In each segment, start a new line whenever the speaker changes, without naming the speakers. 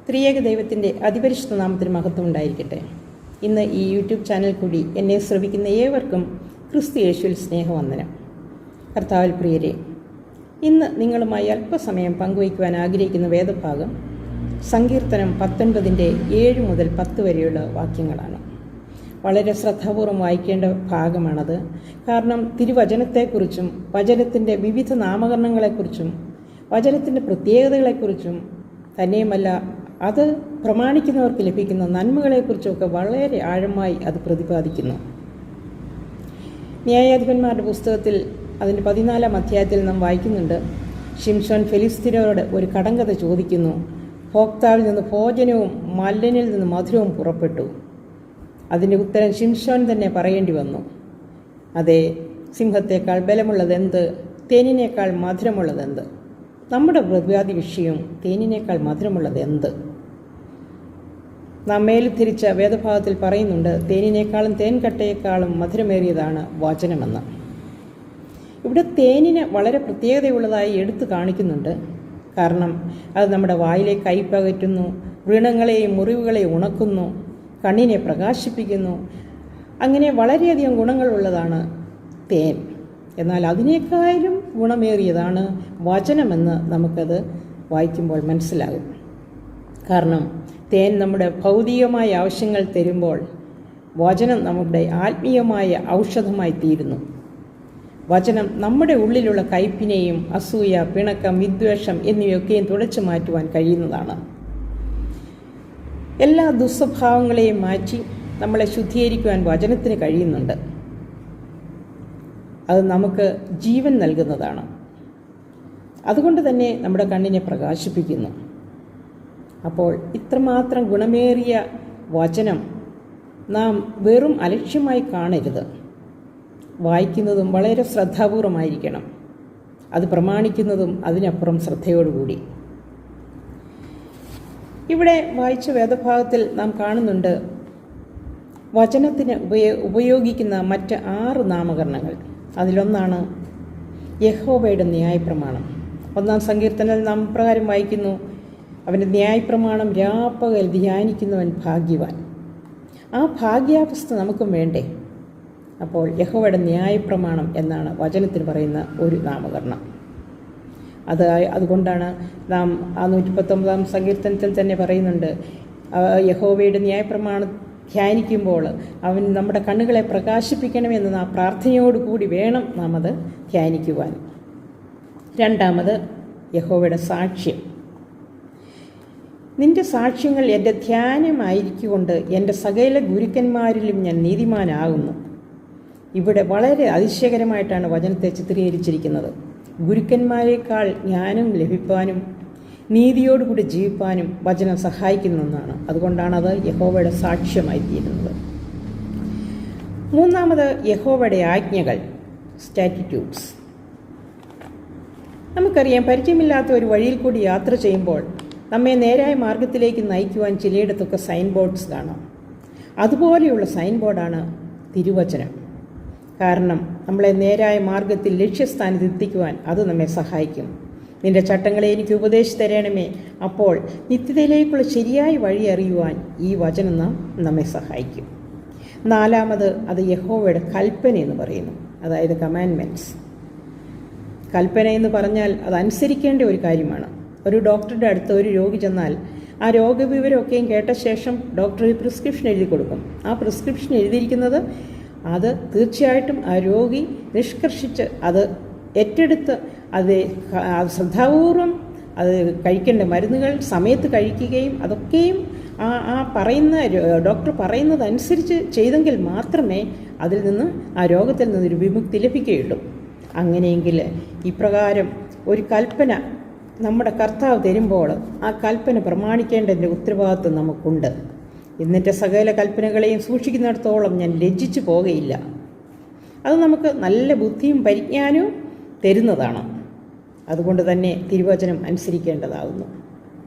ത്രിയേക ദൈവത്തിൻ്റെ അതിപരിശുദ്ധ നാമത്തിന് മഹത്വം ഉണ്ടായിരിക്കട്ടെ. ഇന്ന് ഈ യൂട്യൂബ് ചാനൽ കൂടി എന്നെ ശ്രവിക്കുന്ന ഏവർക്കും ക്രിസ്തു യേശുവിൽ സ്നേഹവന്ദനം. കർത്താവിൽ പ്രിയരെ, ഇന്ന് നിങ്ങളുമായി അല്പസമയം പങ്കുവയ്ക്കുവാൻ ആഗ്രഹിക്കുന്ന വേദഭാഗം സങ്കീർത്തനം 19-7 മുതൽ 10 വരെയുള്ള വാക്യങ്ങളാണ്. വളരെ ശ്രദ്ധാപൂർവം വായിക്കേണ്ട ഭാഗമാണത്. കാരണം തിരുവചനത്തെക്കുറിച്ചും വചനത്തിൻ്റെ വിവിധ നാമകരണങ്ങളെക്കുറിച്ചും വചനത്തിൻ്റെ പ്രത്യേകതകളെക്കുറിച്ചും തന്നെയുമല്ല അത് പ്രമാണിക്കുന്നവർക്ക് ലഭിക്കുന്ന നന്മകളെക്കുറിച്ചുമൊക്കെ വളരെ ആഴമായി അത് പ്രതിപാദിക്കുന്നു. ന്യായാധിപന്മാരുടെ പുസ്തകത്തിൽ അതിൻ്റെ 14-ാം അധ്യായത്തിൽ നാം വായിക്കുന്നുണ്ട്. ശിംശോൻ ഫെലിസ്ത്യരോട് ഒരു കടങ്കഥ ചോദിക്കുന്നു. ഭോക്താവിൽ നിന്ന് ഭോജനവും മല്ലനിൽ നിന്ന് മധുരവും പുറപ്പെട്ടു. അതിൻ്റെ ഉത്തരം ശിംശോൻ തന്നെ പറയേണ്ടി വന്നു. അതെ, സിംഹത്തേക്കാൾ ബലമുള്ളതെന്ത്, തേനിനേക്കാൾ മധുരമുള്ളതെന്ത്? നമ്മുടെ പ്രതിവാദി വിഷയം തേനിനേക്കാൾ മധുരമുള്ളത് എന്ത്? നാം മേലുദ്ധരിച്ച വേദഭാഗത്തിൽ പറയുന്നുണ്ട്, തേനിനേക്കാളും തേൻകട്ടയേക്കാളും മധുരമേറിയതാണ് വചനമെന്ന്. ഇവിടെ തേനിന് വളരെ പ്രത്യേകതയുള്ളതായി എടുത്തു കാണിക്കുന്നുണ്ട്. കാരണം അത് നമ്മുടെ വായിലെ കയ്പകറ്റുന്നു, വ്രണങ്ങളെയും മുറിവുകളെയും ഉണക്കുന്നു, കണ്ണിനെ പ്രകാശിപ്പിക്കുന്നു. അങ്ങനെ വളരെയധികം ഗുണങ്ങളുള്ളതാണ് തേൻ. എന്നാൽ അതിനേക്കാളും ഗുണമേറിയതാണ് വചനമെന്ന് നമുക്കത് വായിക്കുമ്പോൾ മനസ്സിലാകും. കാരണം തേൻ നമ്മുടെ ഭൗതികമായ ആവശ്യങ്ങൾ തരുമ്പോൾ വചനം നമ്മുടെ ആത്മീയമായ ഔഷധമായി തീരുന്നു. വചനം നമ്മുടെ ഉള്ളിലുള്ള കയ്പിനെയും അസൂയ, പിണക്കം, വിദ്വേഷം എന്നിവയൊക്കെയും തുടച്ചു മാറ്റുവാൻ കഴിയുന്നതാണ്. എല്ലാ ദുസ്വഭാവങ്ങളെയും മാറ്റി നമ്മളെ ശുദ്ധീകരിക്കുവാൻ വചനത്തിന് കഴിയുന്നുണ്ട്. അത് നമുക്ക് ജീവൻ നൽകുന്നതാണ്. അതുകൊണ്ട് തന്നെ നമ്മുടെ കണ്ണിനെ പ്രകാശിപ്പിക്കുന്നു. അപ്പോൾ ഇത്രമാത്രം ഗുണമേറിയ വചനം നാം വെറും അലക്ഷ്യമായി കാണരുത്. വായിക്കുന്നതും വളരെ ശ്രദ്ധാപൂർവമായിരിക്കണം. അത് പ്രമാണിക്കുന്നതും അതിനപ്പുറം ശ്രദ്ധയോടുകൂടി. ഇവിടെ വായിച്ച വേദഭാഗത്തിൽ നാം കാണുന്നുണ്ട് വചനത്തിന് ഉപയോഗിക്കുന്ന മറ്റ് 6 നാമകരണങ്ങൾ. അതിലൊന്നാണ് യഹോവയുടെ ന്യായപ്രമാണം. 1-ാം സങ്കീർത്തനത്തിൽ നാം പ്രകാരം വായിക്കുന്നു, അവൻ്റെ ന്യായപ്രമാണം രാപ്പകൽ ധ്യാനിക്കുന്നവൻ ഭാഗ്യവാൻ. ആ ഭാഗ്യാവസ്ഥ നമുക്കും വേണ്ടേ? അപ്പോൾ യഹോവയുടെ ന്യായപ്രമാണം എന്നാണ് വചനത്തിന് പറയുന്ന ഒരു നാമകരണം. അതുകൊണ്ടാണ് നാം 119-ാം സങ്കീർത്തനത്തിൽ തന്നെ പറയുന്നുണ്ട്, യഹോവയുടെ ന്യായപ്രമാണം ധ്യാനിക്കുമ്പോൾ അവൻ നമ്മുടെ കണ്ണുകളെ പ്രകാശിപ്പിക്കണമെന്ന് നാം പ്രാർത്ഥനയോടുകൂടി വേണം നാം അത് ധ്യാനിക്കുവാൻ. 2-ാമത് യഹോവയുടെ സാക്ഷ്യം. നിന്റെ സാക്ഷ്യങ്ങൾ എൻ്റെ ധ്യാനമായിരിക്കൊണ്ട് എൻ്റെ സകല ഗുരുക്കന്മാരിലും ഞാൻ നീതിമാനാകുന്നു. ഇവിടെ വളരെ അതിശയകരമായിട്ടാണ് വചനത്തെ ചിത്രീകരിച്ചിരിക്കുന്നത്. ഗുരുക്കന്മാരെക്കാൾ ജ്ഞാനം ലഭിക്കാനും നീതിയോടുകൂടി ജീവിപ്പാനും വചനം സഹായിക്കുന്നതെന്നാണ്. അതുകൊണ്ടാണത് യഹോവയുടെ സാക്ഷ്യമായി തീരുന്നത്. 3-ാമത് യഹോവയുടെ ആജ്ഞകൾ, സ്റ്റാറ്റിറ്റ്യൂഡ്സ്. നമുക്കറിയാം, പരിചയമില്ലാത്ത ഒരു വഴിയിൽ കൂടി യാത്ര ചെയ്യുമ്പോൾ നമ്മെ നേരായ മാർഗത്തിലേക്ക് നയിക്കുവാൻ ചിലയിടത്തൊക്കെ സൈൻ ബോർഡ്സ് കാണാം. അതുപോലെയുള്ള സൈൻ ബോർഡാണ് തിരുവചനം. കാരണം നമ്മളെ നേരായ മാർഗത്തിൽ ലക്ഷ്യസ്ഥാനത്ത് എത്തിക്കുവാൻ അത് നമ്മെ സഹായിക്കും. നിന്റെ ചട്ടങ്ങളെ എനിക്ക് ഉപദേശിച്ചു തരണമേ, അപ്പോൾ നിത്യതയിലേക്കുള്ള ശരിയായ വഴി അറിയുവാൻ ഈ വചനം നമ്മെ സഹായിക്കും. 4-ാമത് അത് യഹോവയുടെ കൽപ്പന എന്ന് പറയുന്നു, അതായത് കമാൻഡ്മെൻറ്റ്സ്. കൽപ്പന എന്ന് പറഞ്ഞാൽ അത് അനുസരിക്കേണ്ട ഒരു കാര്യമാണ്. ഒരു ഡോക്ടറുടെ അടുത്ത് ഒരു രോഗി ചെന്നാൽ ആ രോഗവിവരമൊക്കെയും കേട്ട ശേഷം ഡോക്ടർ ഒരു പ്രിസ്ക്രിപ്ഷൻ എഴുതി കൊടുക്കും. ആ പ്രിസ്ക്രിപ്ഷൻ എഴുതിയിരിക്കുന്നത് അത് തീർച്ചയായിട്ടും ആ രോഗി നിഷ്കർഷിച്ച് അത് ഏറ്റെടുത്ത് അത് ശ്രദ്ധാപൂർവം അത് കഴിക്കേണ്ട മരുന്നുകൾ സമയത്ത് കഴിക്കുകയും അതൊക്കെയും ആ പറയുന്ന ഡോക്ടർ പറയുന്നതനുസരിച്ച് ചെയ്തെങ്കിൽ മാത്രമേ അതിൽ നിന്ന് ആ രോഗത്തിൽ നിന്നൊരു വിമുക്തി ലഭിക്കുകയുള്ളൂ. അങ്ങനെയെങ്കിൽ ഇപ്രകാരം ഒരു കൽപ്പന നമ്മുടെ കർത്താവ് തരുമ്പോൾ ആ കൽപ്പന പ്രമാണിക്കേണ്ടതിൻ്റെ ഉത്തരവാദിത്വം നമുക്കുണ്ട്. എന്നിട്ട് സകല കൽപ്പനകളെയും സൂക്ഷിക്കുന്നിടത്തോളം ഞാൻ ലജ്ജിച്ചു പോകുകയില്ല. അത് നമുക്ക് നല്ല ബുദ്ധിയും പരിജ്ഞാനവും തരുന്നതാണ്. അതുകൊണ്ട് തന്നെ തിരുവചനം അനുസരിക്കേണ്ടതാകുന്നു.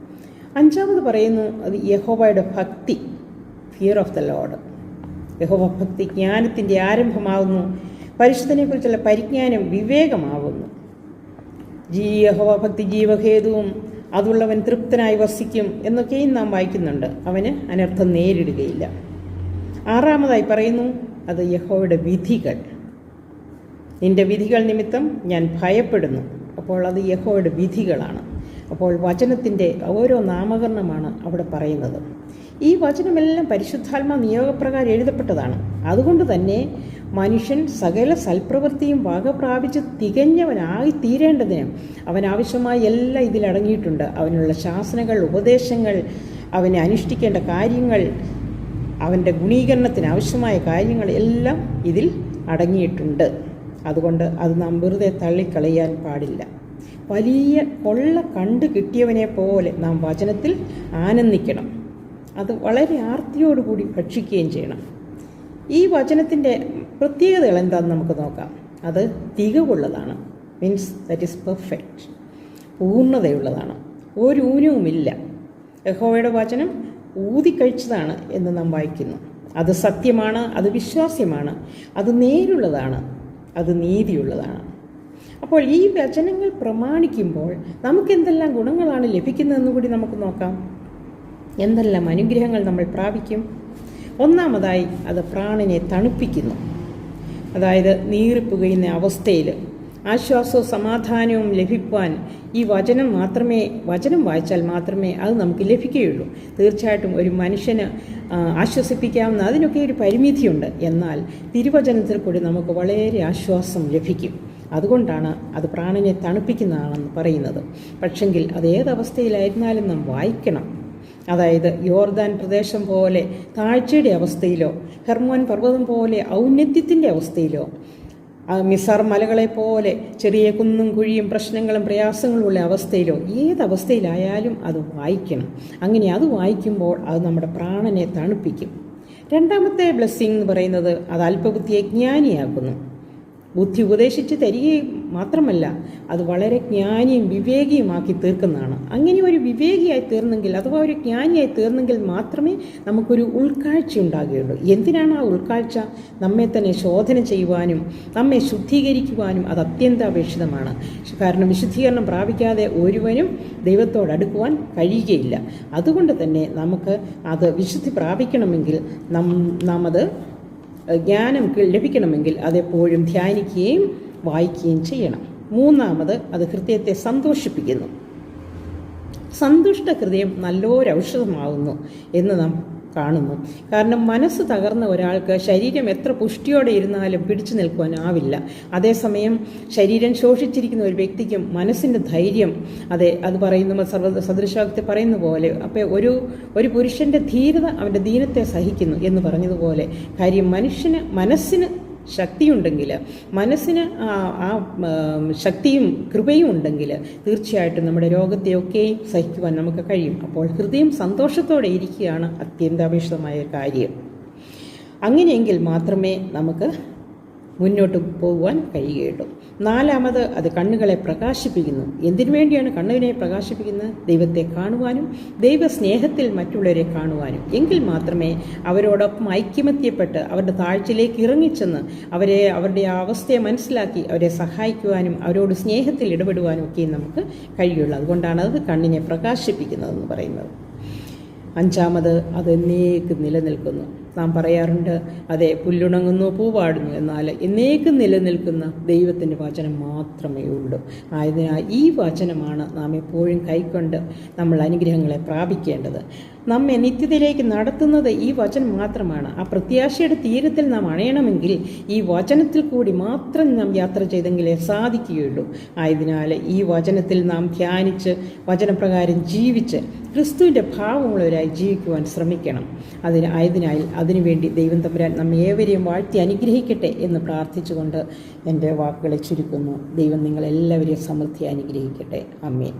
5-ാമത് പറയുന്നു, അത് യഹോവയുടെ ഭക്തി, ഫിയർ ഓഫ് ദ ലോർഡ്. യഹോവ ഭക്തി ജ്ഞാനത്തിൻ്റെ ആരംഭമാകുന്നു. പരിശുദ്ധനെക്കുറിച്ചുള്ള പരിജ്ഞാനം വിവേകമാകുന്നു. യഹോവ ഭക്തി ജീവഹേതുവും അതുള്ളവൻ തൃപ്തനായി വസിക്കും എന്നൊക്കെയും നാം വായിക്കുന്നുണ്ട്. അവന് അനർത്ഥം നേരിടുകയില്ല. 6 പറയുന്നു, അത് യഹോവയുടെ വിധികൾ. നിന്റെ വിധികൾ നിമിത്തം ഞാൻ ഭയപ്പെടുന്നു. അപ്പോൾ അത് യഹോവയുടെ വിധികളാണ്. അപ്പോൾ വചനത്തിൻ്റെ ഓരോ നാമകരണമാണ് അവിടെ പറയുന്നത്. ഈ വചനമെല്ലാം പരിശുദ്ധാത്മാ നിയോഗപ്രകാരം എഴുതപ്പെട്ടതാണ്. അതുകൊണ്ട് തന്നെ മനുഷ്യൻ സകല സൽപ്രവൃത്തിയും വക പ്രാപിച്ച് തികഞ്ഞവനായി തീരേണ്ടതിന് അവനാവശ്യമായ എല്ലാം ഇതിലടങ്ങിയിട്ടുണ്ട്. അവനുള്ള ശാസനകൾ, ഉപദേശങ്ങൾ, അവനെ അനുഷ്ഠിക്കേണ്ട കാര്യങ്ങൾ, അവൻ്റെ ഗുണീകരണത്തിന് ആവശ്യമായ കാര്യങ്ങൾ എല്ലാം ഇതിൽ അടങ്ങിയിട്ടുണ്ട്. അതുകൊണ്ട് അത് നാം വെറുതെ തള്ളിക്കളയാൻ പാടില്ല. വലിയ കൊള്ള കണ്ടു കിട്ടിയവനെ പോലെ നാം വചനത്തിൽ ആനന്ദിക്കണം. അത് വളരെ ആർത്തിയോടുകൂടി ഭക്ഷിക്കുകയും ചെയ്യണം. ഈ വചനത്തിൻ്റെ പ്രത്യേകതകൾ എന്താണെന്ന് നമുക്ക് നോക്കാം. അത് തികവുള്ളതാണ്. Means that is perfect. പൂർണ്ണതയുള്ളതാണ്. ഒരു ഊനവുമില്ല. യഹോവയുടെ വചനം ഊതിക്കഴിച്ചതാണ് എന്ന് നാം വായിക്കുന്നു. അത് സത്യമാണ്, അത് വിശ്വാസ്യമാണ്, അത് നേരുള്ളതാണ്, അത് നീതിയുള്ളതാണ്. അപ്പോൾ ഈ വചനങ്ങൾ പ്രമാണിക്കുമ്പോൾ നമുക്കെന്തെല്ലാം ഗുണങ്ങളാണ് ലഭിക്കുന്നതെന്ന് കൂടി നമുക്ക് നോക്കാം. എന്തെല്ലാം അനുഗ്രഹങ്ങൾ നമ്മൾ പ്രാപിക്കും? ഒന്നാമതായി അത് പ്രാണനെ തണുപ്പിക്കുന്നു. അതായത് നീറിപ്പുകയുന്ന അവസ്ഥയിൽ ആശ്വാസവും സമാധാനവും ലഭിക്കുവാൻ ഈ വചനം വായിച്ചാൽ മാത്രമേ അത് നമുക്ക് ലഭിക്കുകയുള്ളൂ. തീർച്ചയായിട്ടും ഒരു മനുഷ്യന് ആശ്വസിപ്പിക്കാവുന്ന അതിനൊക്കെ ഒരു പരിമിതിയുണ്ട്. എന്നാൽ തിരുവചനത്തിൽ കൂടി നമുക്ക് വളരെ ആശ്വാസം ലഭിക്കും. അതുകൊണ്ടാണ് അത് പ്രാണനെ തണുപ്പിക്കുന്നതാണെന്ന് പറയുന്നത്. പക്ഷെങ്കിൽ അത് ഏതവസ്ഥയിലായിരുന്നാലും നാം വായിക്കണം. അതായത് യോർദാൻ പ്രദേശം പോലെ താഴ്ചയുടെ അവസ്ഥയിലോ, ഹെർമോൻ പർവ്വതം പോലെ ഔന്നത്യത്തിൻ്റെ അവസ്ഥയിലോ, മിസാർ മലകളെ പോലെ ചെറിയ കുന്നും കുഴിയും പ്രശ്നങ്ങളും പ്രയാസങ്ങളും ഉള്ള അവസ്ഥയിലോ, ഏതവസ്ഥയിലായാലും അത് വായിക്കണം. അങ്ങനെ അത് വായിക്കുമ്പോൾ അത് നമ്മുടെ പ്രാണനെ തണുപ്പിക്കും. രണ്ടാമത്തെ ബ്ലെസ്സിങ് എന്ന് പറയുന്നത് അത് അല്പബുദ്ധിയെ ജ്ഞാനിയാക്കുന്നു. ബുദ്ധി ഉപദേശിച്ച് തരികയും മാത്രമല്ല, അത് വളരെ ജ്ഞാനിയും വിവേകിയുമാക്കി തീർക്കുന്നതാണ്. അങ്ങനെ ഒരു വിവേകിയായി തീർന്നെങ്കിൽ, അഥവാ ഒരു ജ്ഞാനിയായി തീർന്നെങ്കിൽ മാത്രമേ നമുക്കൊരു ഉൾക്കാഴ്ച ഉണ്ടാകുകയുള്ളൂ. എന്തിനാണ് ആ ഉൾക്കാഴ്ച? നമ്മെ തന്നെ ശോധന ചെയ്യുവാനും നമ്മെ ശുദ്ധീകരിക്കുവാനും അത് അത്യന്താപേക്ഷിതമാണ്. കാരണം വിശുദ്ധീകരണം പ്രാപിക്കാതെ ഒരുവനും ദൈവത്തോടടുക്കുവാൻ കഴിയുകയില്ല. അതുകൊണ്ട് തന്നെ നമുക്ക് അത് വിശുദ്ധി പ്രാപിക്കണമെങ്കിൽ നാം അത് ജ്ഞാനം ലഭിക്കണമെങ്കിൽ അതെപ്പോഴും ധ്യാനിക്കുകയും വായിക്കുകയും ചെയ്യണം. മൂന്നാമത് അത് ഹൃദയത്തെ സന്തോഷിപ്പിക്കുന്നു. സന്തുഷ്ട ഹൃദയം നല്ലൊരു ഔഷധമാകുന്നു എന്ന് നാം കാണുന്നു. കാരണം മനസ്സ് തകർന്ന ഒരാൾക്ക് ശരീരം എത്ര പുഷ്ടിയോടെ ഇരുന്നാലും പിടിച്ചു നിൽക്കുവാനാവില്ല. അതേസമയം ശരീരം ശോഷിച്ചിരിക്കുന്ന ഒരു വ്യക്തിക്കും മനസ്സിൻ്റെ ധൈര്യം, അത് പറയുന്ന സദൃശാക്തി പറയുന്ന പോലെ, അപ്പോൾ ഒരു പുരുഷൻ്റെ ധീരത അവൻ്റെ ദീനത്തെ സഹിക്കുന്നു എന്ന് പറഞ്ഞതുപോലെ, കാര്യം മനസ്സിന് ശക്തിയുണ്ടെങ്കിൽ, മനസ്സിന് ആ ശക്തിയും കൃപയും ഉണ്ടെങ്കിൽ തീർച്ചയായിട്ടും നമ്മുടെ രോഗത്തെയൊക്കെയും സഹിക്കുവാൻ നമുക്ക് കഴിയും. അപ്പോൾ ഹൃദയം സന്തോഷത്തോടെ ഇരിക്കുകയാണ് അത്യന്താപേക്ഷിതമായ കാര്യം. അങ്ങനെയെങ്കിൽ മാത്രമേ നമുക്ക് മുന്നോട്ട് പോകുവാൻ കഴിയുകയുള്ളൂ. നാലാമത് അത് കണ്ണുകളെ പ്രകാശിപ്പിക്കുന്നു. എന്തിനു വേണ്ടിയാണ് കണ്ണുവിനെ പ്രകാശിപ്പിക്കുന്നത്? ദൈവത്തെ കാണുവാനും ദൈവസ്നേഹത്തിൽ മറ്റുള്ളവരെ കാണുവാനും. എങ്കിൽ മാത്രമേ അവരോടൊപ്പം ഐക്യമത്യപ്പെട്ട് അവരുടെ താഴ്ചയിലേക്ക് ഇറങ്ങിച്ചെന്ന് അവരുടെ അവസ്ഥയെ മനസ്സിലാക്കി അവരെ സഹായിക്കുവാനും അവരോട് സ്നേഹത്തിൽ ഇടപെടുവാനും ഒക്കെ നമുക്ക് കഴിയുള്ളൂ. അതുകൊണ്ടാണ് അത് കണ്ണിനെ പ്രകാശിപ്പിക്കുന്നതെന്ന് പറയുന്നത്. അഞ്ചാമത് അത് എന്നേക്കും നിലനിൽക്കുന്നു. നാം പറയാറുണ്ട്, അതെ, പുല്ലുണങ്ങുന്നു, പൂവാടുന്നു, എന്നാൽ എന്നേക്കും നിലനിൽക്കുന്ന ദൈവത്തിൻ്റെ വചനം മാത്രമേ ഉള്ളൂ. ആയതിനാൽ ഈ വചനമാണ് നാം എപ്പോഴും കൈക്കൊണ്ട് നമ്മൾ അനുഗ്രഹങ്ങളെ പ്രാപിക്കേണ്ടത്. നമ്മെ നിത്യതയിലേക്ക് നടത്തുന്നത് ഈ വചനം മാത്രമാണ്. ആ പ്രത്യാശയുടെ തീരത്തിൽ നാം അണയണമെങ്കിൽ ഈ വചനത്തിൽ കൂടി മാത്രം നാം യാത്ര ചെയ്തെങ്കിലേ സാധിക്കുകയുള്ളൂ. ആയതിനാൽ ഈ വചനത്തിൽ നാം ധ്യാനിച്ച് വചനപ്രകാരം ജീവിച്ച് ക്രിസ്തുവിൻ്റെ ഭാവമുള്ളവരായി ജീവിക്കുവാൻ ശ്രമിക്കണം. ആയതിനാൽ അതിനുവേണ്ടി ദൈവം തമ്പുരാൻ നമ്മെ ഏവരെയും വാഴ്ത്തി അനുഗ്രഹിക്കട്ടെ എന്ന് പ്രാർത്ഥിച്ചുകൊണ്ട് എൻ്റെ വാക്കുകളെ ചുരുക്കുന്നു. ദൈവം നിങ്ങളെല്ലാവരെയും സമൃദ്ധി അനുഗ്രഹിക്കട്ടെ. ആമേൻ.